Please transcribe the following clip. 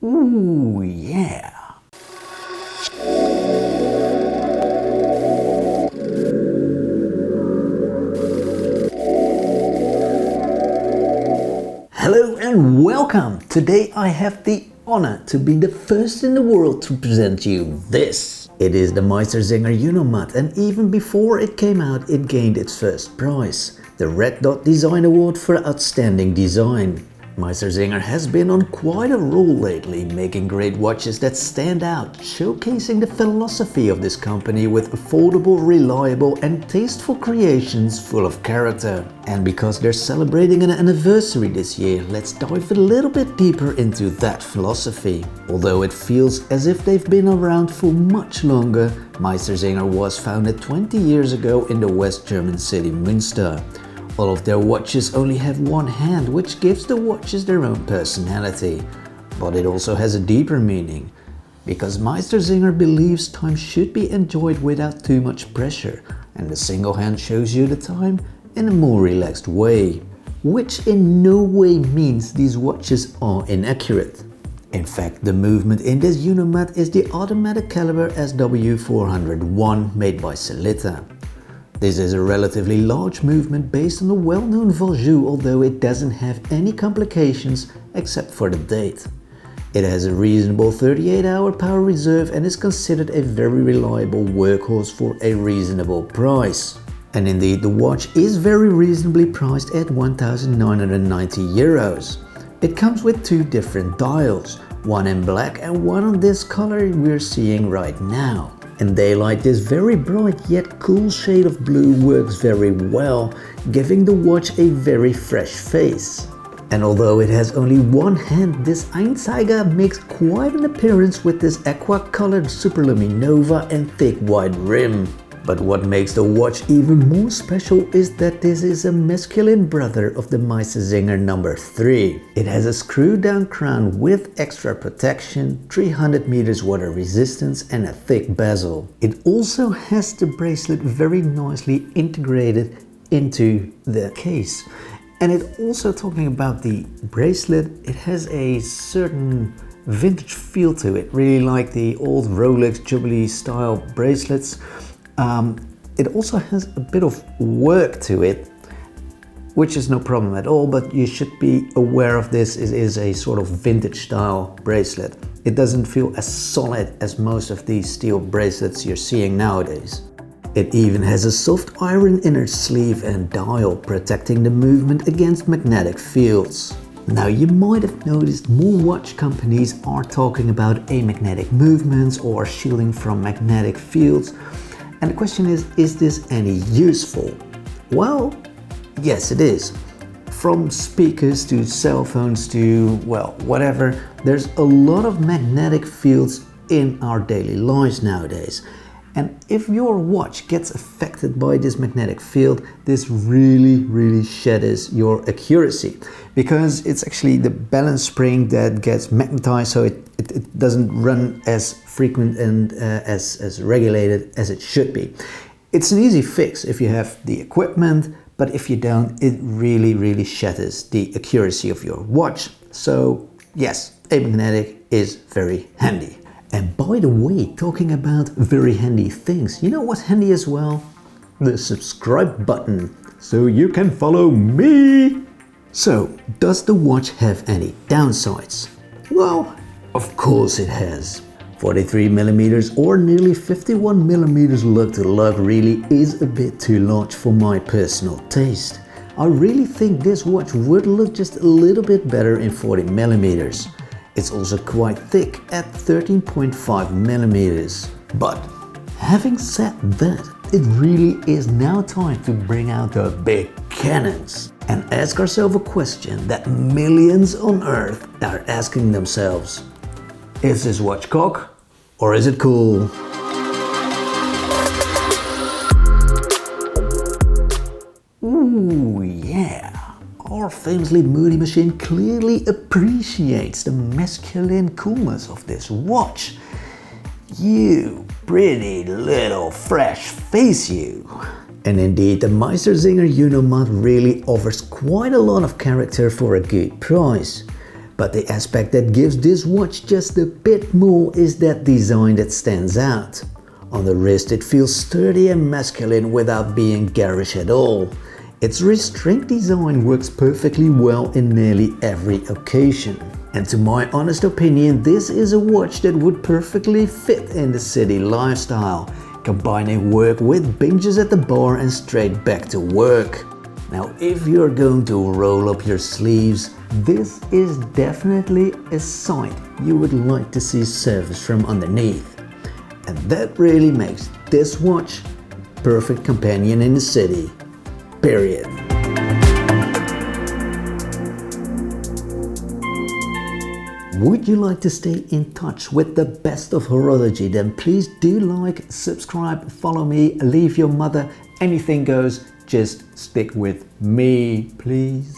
Ooh, yeah. Hello and welcome! Today I have the honor to be the first in the world to present you this. It is the MeisterSinger Unomat, and even before it came out it gained its first prize, the Red Dot Design Award for Outstanding Design. MeisterSinger has been on quite a roll lately, making great watches that stand out, showcasing the philosophy of this company with affordable, reliable and tasteful creations full of character. And because they're celebrating an anniversary this year, let's dive a little bit deeper into that philosophy. Although it feels as if they've been around for much longer, MeisterSinger was founded 20 years ago in the West German city Münster. All of their watches only have one hand, which gives the watches their own personality. But it also has a deeper meaning, because MeisterSinger believes time should be enjoyed without too much pressure, and the single hand shows you the time in a more relaxed way. Which in no way means these watches are inaccurate. In fact, the movement in this Unomat is the automatic calibre SW401 made by Sellita. This is a relatively large movement based on the well-known Valjoux, although it doesn't have any complications except for the date. It has a reasonable 38-hour power reserve and is considered a very reliable workhorse for a reasonable price. And indeed, the watch is very reasonably priced at 1,990 euros. It comes with two different dials, one in black and one on this color we're seeing right now. In daylight, this very bright yet cool shade of blue works very well, giving the watch a very fresh face. And although it has only one hand, this Einzeiger makes quite an appearance with this aqua-colored superluminova and thick white rim. But what makes the watch even more special is that this is a masculine brother of the MeisterSinger No. 3. It has a screw-down crown with extra protection, 300 meters water resistance and a thick bezel. It also has the bracelet very nicely integrated into the case. And it also, talking about the bracelet, it has a certain vintage feel to it, really like the old Rolex Jubilee style bracelets. It also has a bit of work to it, which is no problem at all, but you should be aware of this. It is a sort of vintage style bracelet. It doesn't feel as solid as most of these steel bracelets you're seeing nowadays. It even has a soft iron inner sleeve and dial, protecting the movement against magnetic fields. Now, you might have noticed more watch companies are talking about amagnetic movements or shielding from magnetic fields. And the question is this any useful? Well, yes it is. From speakers to cell phones to, well, whatever, there's a lot of magnetic fields in our daily lives nowadays. And if your watch gets affected by this magnetic field, this really shatters your accuracy, because it's actually the balance spring that gets magnetized, so it doesn't run as frequent and as regulated as it should be. It's an easy fix if you have the equipment, but if you don't, it really shatters the accuracy of your watch. So yes, amagnetic is very handy. And by the way, talking about very handy things, you know what's handy as well? The subscribe button, so you can follow me! So, does the watch have any downsides? Well, of course it has. 43mm or nearly 51mm lug to lug really is a bit too large for my personal taste. I really think this watch would look just a little bit better in 40mm. It's also quite thick at 13.5mm. But having said that, it really is now time to bring out the big cannons and ask ourselves a question that millions on Earth are asking themselves. Is this watch cock or is it cool? Ooh, yeah. Our famously moody machine clearly appreciates the masculine coolness of this watch. You pretty little fresh face, you. And indeed, the MeisterSinger Unomat really offers quite a lot of character for a good price. But the aspect that gives this watch just a bit more is that design that stands out. On the wrist it feels sturdy and masculine without being garish at all. Its restrained design works perfectly well in nearly every occasion. And to my honest opinion, this is a watch that would perfectly fit in the city lifestyle, combining work with binges at the bar and straight back to work. Now, if you're going to roll up your sleeves, this is definitely a sight you would like to see serviced from underneath. And that really makes this watch a perfect companion in the city. Period. Would you like to stay in touch with the best of horology? Then please do like, subscribe, follow me, leave your mother, anything goes. Just stick with me, please.